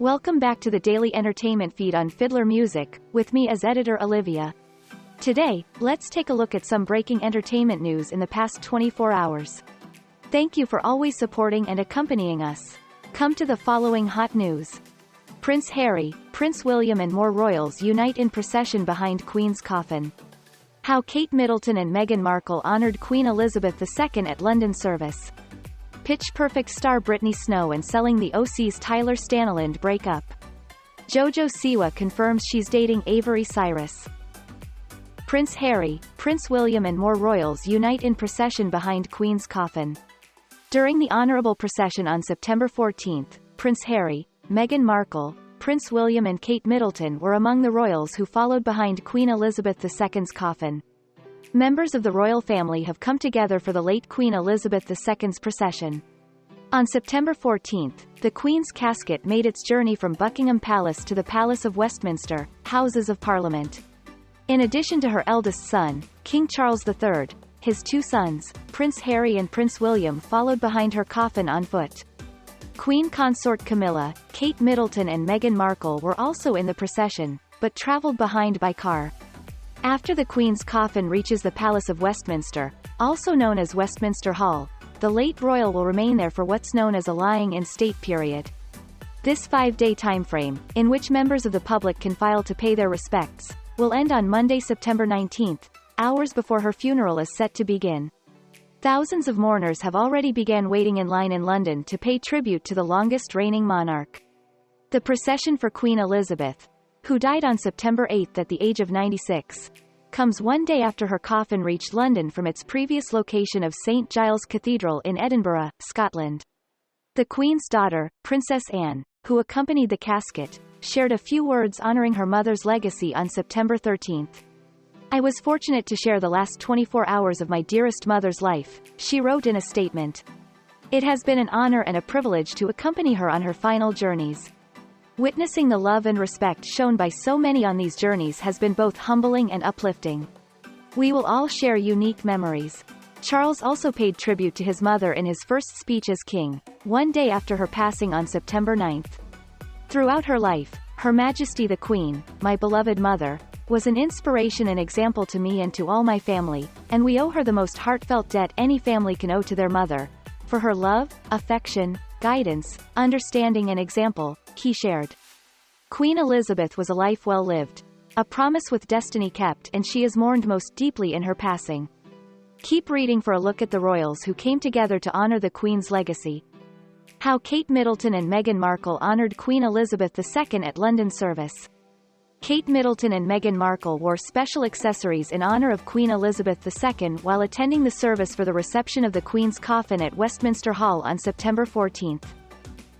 Welcome back to the daily entertainment feed on Fiddler Music, with me as editor Olivia. Today, let's take a look at some breaking entertainment news in the past 24 hours. Thank you for always supporting and accompanying us. Come to the following hot news. Prince Harry, Prince William and more royals unite in procession behind Queen's coffin. How Kate Middleton and Meghan Markle honored Queen Elizabeth II at London service. Pitch Perfect star Brittany and Selling the OC's Tyler Stanaland break up. JoJo Siwa confirms she's dating Avery Cyrus. Prince Harry, Prince William and more royals unite in procession behind Queen's coffin. During the honorable procession on September 14, Prince Harry, Meghan Markle, Prince William and Kate Middleton were among the royals who followed behind Queen Elizabeth II's coffin. Members of the royal family have come together for the late Queen Elizabeth II's procession. On September 14, the Queen's casket made its journey from Buckingham Palace to the Palace of Westminster, Houses of Parliament. In addition to her eldest son, King Charles III, his two sons, Prince Harry and Prince William followed behind her coffin on foot. Queen Consort Camilla, Kate Middleton and Meghan Markle were also in the procession, but travelled behind by car. After the Queen's coffin reaches the Palace of Westminster, also known as Westminster Hall, the late royal will remain there for what's known as a lying-in-state period. This 5-day timeframe, in which members of the public can file to pay their respects, will end on Monday, September 19, hours before her funeral is set to begin. Thousands of mourners have already begun waiting in line in London to pay tribute to the longest-reigning monarch. The procession for Queen Elizabeth, who died on September 8 at the age of 96, comes one day after her coffin reached London from its previous location of St Giles Cathedral in Edinburgh, Scotland. The Queen's daughter, Princess Anne, who accompanied the casket, shared a few words honouring her mother's legacy on September 13. "I was fortunate to share the last 24 hours of my dearest mother's life," she wrote in a statement. "It has been an honour and a privilege to accompany her on her final journeys. Witnessing the love and respect shown by so many on these journeys has been both humbling and uplifting. We will all share unique memories." Charles also paid tribute to his mother in his first speech as king, one day after her passing on September 9. "Throughout her life, Her Majesty the Queen, my beloved mother, was an inspiration and example to me and to all my family, and we owe her the most heartfelt debt any family can owe to their mother, for her love, affection, guidance, understanding and example," he shared. Queen Elizabeth was a life well lived, a promise with destiny kept, and she is mourned most deeply in her passing. Keep reading for a look at the royals who came together to honor the Queen's legacy. How Kate Middleton and Meghan Markle honored Queen Elizabeth II at London service. Kate Middleton and Meghan Markle wore special accessories in honor of Queen Elizabeth II while attending the service for the reception of the Queen's coffin at Westminster Hall on September 14.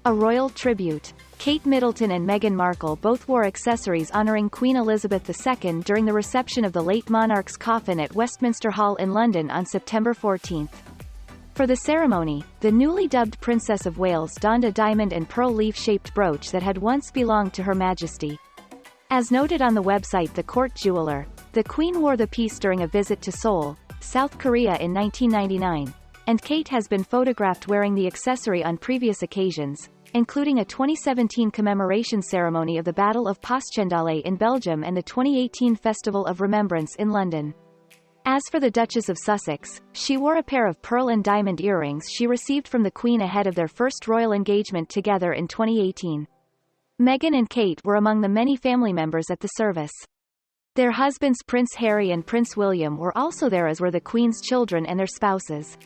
A royal tribute. Kate Middleton and Meghan Markle both wore accessories honoring Queen Elizabeth II during the reception of the late monarch's coffin at Westminster Hall in London on September 14. For the ceremony, the newly dubbed Princess of Wales donned a diamond and pearl leaf-shaped brooch that had once belonged to Her Majesty. As noted on the website The Court Jeweler, the Queen wore the piece during a visit to Seoul, South Korea in 1999, and Kate has been photographed wearing the accessory on previous occasions, including a 2017 commemoration ceremony of the Battle of Passchendaele in Belgium and the 2018 Festival of Remembrance in London. As for the Duchess of Sussex, she wore a pair of pearl and diamond earrings she received from the Queen ahead of their first royal engagement together in 2018. Meghan and Kate were among the many family members at the service. Their husbands Prince Harry and Prince William were also there, as were the Queen's children and their spouses,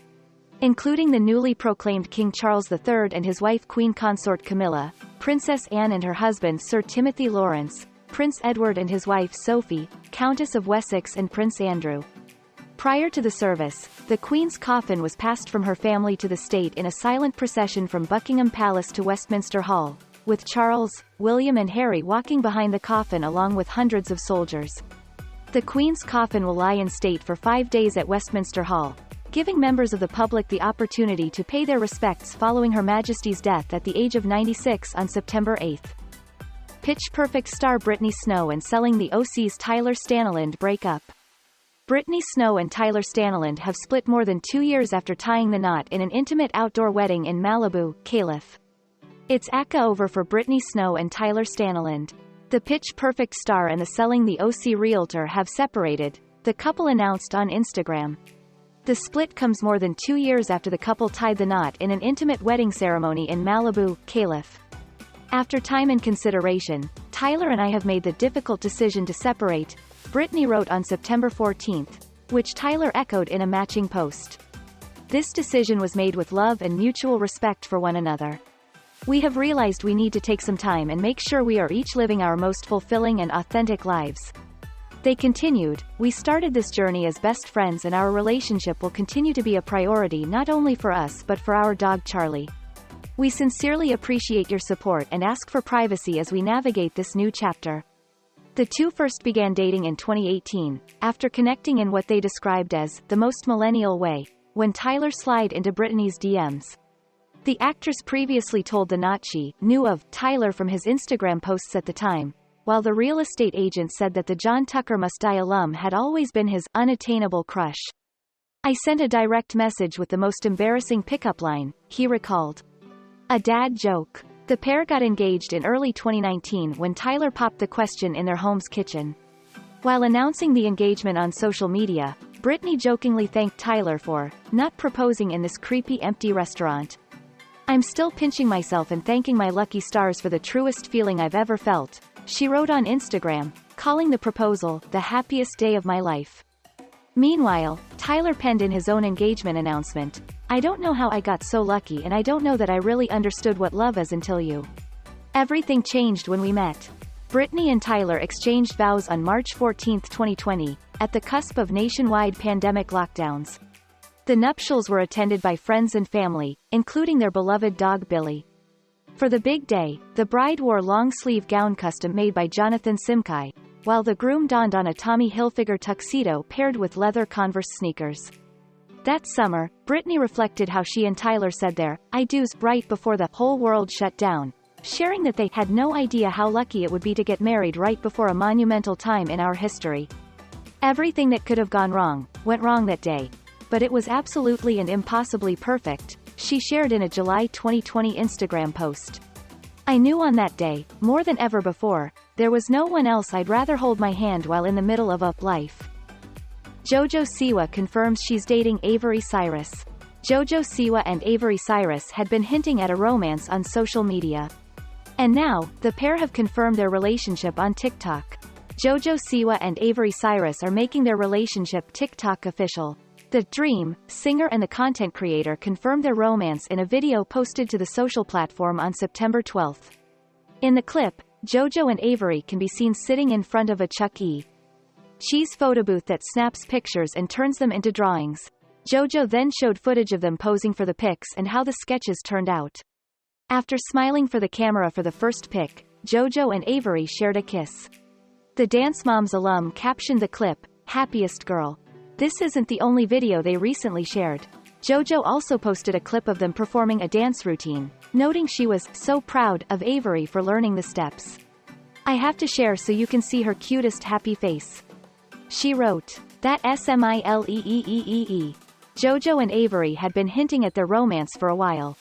including the newly proclaimed King Charles III and his wife Queen Consort Camilla, Princess Anne and her husband Sir Timothy Lawrence, Prince Edward and his wife Sophie, Countess of Wessex and Prince Andrew. Prior to the service, the Queen's coffin was passed from her family to the state in a silent procession from Buckingham Palace to Westminster Hall, with Charles, William and Harry walking behind the coffin along with hundreds of soldiers. The Queen's coffin will lie in state for 5 days at Westminster Hall, giving members of the public the opportunity to pay their respects following Her Majesty's death at the age of 96 on September 8. Pitch Perfect star Brittany and Selling the OC's Tyler Stanaland break up. Brittany and Tyler Stanaland have split more than 2 years after tying the knot in an intimate outdoor wedding in Malibu, Calif. It's aka over for Brittany Snow and Tyler Stanaland. The Pitch Perfect star and the Selling the OC realtor have separated, the couple announced on Instagram. The split comes more than 2 years after the couple tied the knot in an intimate wedding ceremony in Malibu, Calif. After time and consideration, Tyler and I have made the difficult decision to separate, Brittany wrote on September 14, which Tyler echoed in a matching post. This decision was made with love and mutual respect for one another. We have realized we need to take some time and make sure we are each living our most fulfilling and authentic lives. They continued, we started this journey as best friends and our relationship will continue to be a priority not only for us but for our dog Charlie. We sincerely appreciate your support and ask for privacy as we navigate this new chapter. The two first began dating in 2018, after connecting in what they described as the most millennial way, when Tyler slid into Brittany's DMs. The actress previously told The Knot she knew of Tyler from his Instagram posts at the time, while the real estate agent said that the John Tucker Must Die alum had always been his unattainable crush. I sent a direct message with the most embarrassing pickup line, he recalled. A dad joke. The pair got engaged in early 2019 when Tyler popped the question in their home's kitchen. While announcing the engagement on social media, Brittany jokingly thanked Tyler for not proposing in this creepy empty restaurant. I'm still pinching myself and thanking my lucky stars for the truest feeling I've ever felt, she wrote on Instagram, calling the proposal the happiest day of my life. Meanwhile, Tyler penned in his own engagement announcement, I don't know how I got so lucky and I don't know that I really understood what love is until you. Everything changed when we met. Brittany and Tyler exchanged vows on March 14, 2020, at the cusp of nationwide pandemic lockdowns. The nuptials were attended by friends and family, including their beloved dog Billy. For the big day, the bride wore long-sleeve gown custom-made by Jonathan Simkai, while the groom donned on a Tommy Hilfiger tuxedo paired with leather Converse sneakers. That summer, Brittany reflected how she and Tyler said their I-dos right before the whole world shut down, sharing that they had no idea how lucky it would be to get married right before a monumental time in our history. Everything that could have gone wrong, went wrong that day. But it was absolutely and impossibly perfect, she shared in a July 2020 Instagram post. I knew on that day, more than ever before, there was no one else I'd rather hold my hand while in the middle of a life. JoJo Siwa confirms she's dating Avery Cyrus. JoJo Siwa and Avery Cyrus had been hinting at a romance on social media. And now, the pair have confirmed their relationship on TikTok. JoJo Siwa and Avery Cyrus are making their relationship TikTok official. The Dream singer and the content creator confirmed their romance in a video posted to the social platform on September 12. In the clip, JoJo and Avery can be seen sitting in front of a Chuck E. Cheese photo booth that snaps pictures and turns them into drawings. JoJo then showed footage of them posing for the pics and how the sketches turned out. After smiling for the camera for the first pic, JoJo and Avery shared a kiss. The Dance Moms alum captioned the clip, "Happiest girl." This isn't the only video they recently shared. JoJo also posted a clip of them performing a dance routine, noting she was so proud of Avery for learning the steps. I have to share so you can see her cutest happy face. She wrote, that SMILEEEEE. JoJo and Avery had been hinting at their romance for a while.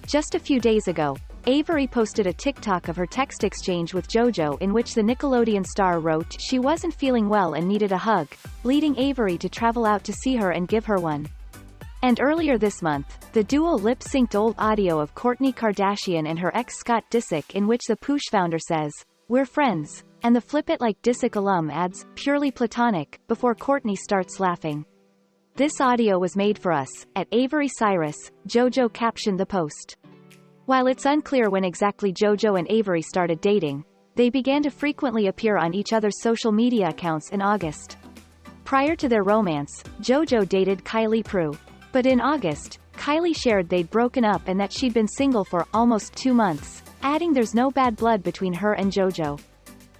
Just a few days ago, Avery posted a TikTok of her text exchange with JoJo in which the Nickelodeon star wrote she wasn't feeling well and needed a hug, leading Avery to travel out to see her and give her one. And earlier this month, the duo lip-synced old audio of Kourtney Kardashian and her ex Scott Disick in which the Poosh founder says, "We're friends," and the Flip It Like Disick alum adds, "Purely platonic," before Kourtney starts laughing. This audio was made for us, at Avery Cyrus, JoJo captioned the post. While it's unclear when exactly JoJo and Avery started dating, they began to frequently appear on each other's social media accounts in August. Prior to their romance, JoJo dated Kylie Prue. But in August, Kylie shared they'd broken up and that she'd been single for almost 2 months, adding there's no bad blood between her and JoJo.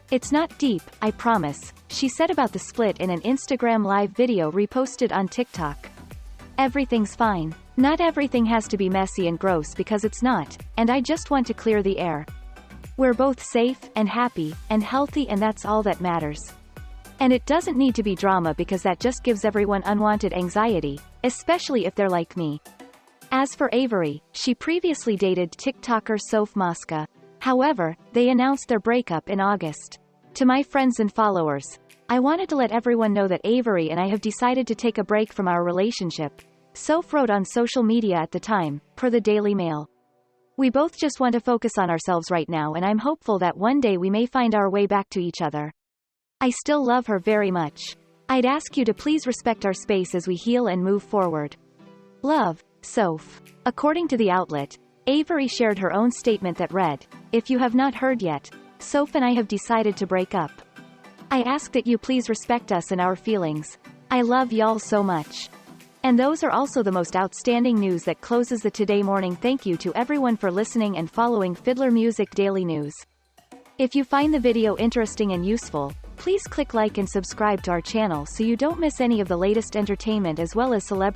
It's not deep, I promise, she said about the split in an Instagram live video reposted on TikTok. Everything's fine. Not everything has to be messy and gross because it's not, and I just want to clear the air. We're both safe, and happy, and healthy and that's all that matters. And it doesn't need to be drama because that just gives everyone unwanted anxiety, especially if they're like me. As for Avery, she previously dated TikToker Sep.15. However, they announced their breakup in August. To my friends and followers, I wanted to let everyone know that Avery and I have decided to take a break from our relationship, Soph wrote on social media at the time, per the Daily Mail. We both just want to focus on ourselves right now, and I'm hopeful that one day we may find our way back to each other. I still love her very much. I'd ask you to please respect our space as we heal and move forward. Love, Soph. According to the outlet, Avery shared her own statement that read, "If you have not heard yet, Soph and I have decided to break up. I ask that you please respect us and our feelings. I love y'all so much." And those are also the most outstanding news that closes the Today morning. Thank you to everyone for listening and following Fiddler Music Daily News. If you find the video interesting and useful, please click like and subscribe to our channel so you don't miss any of the latest entertainment as well as celeb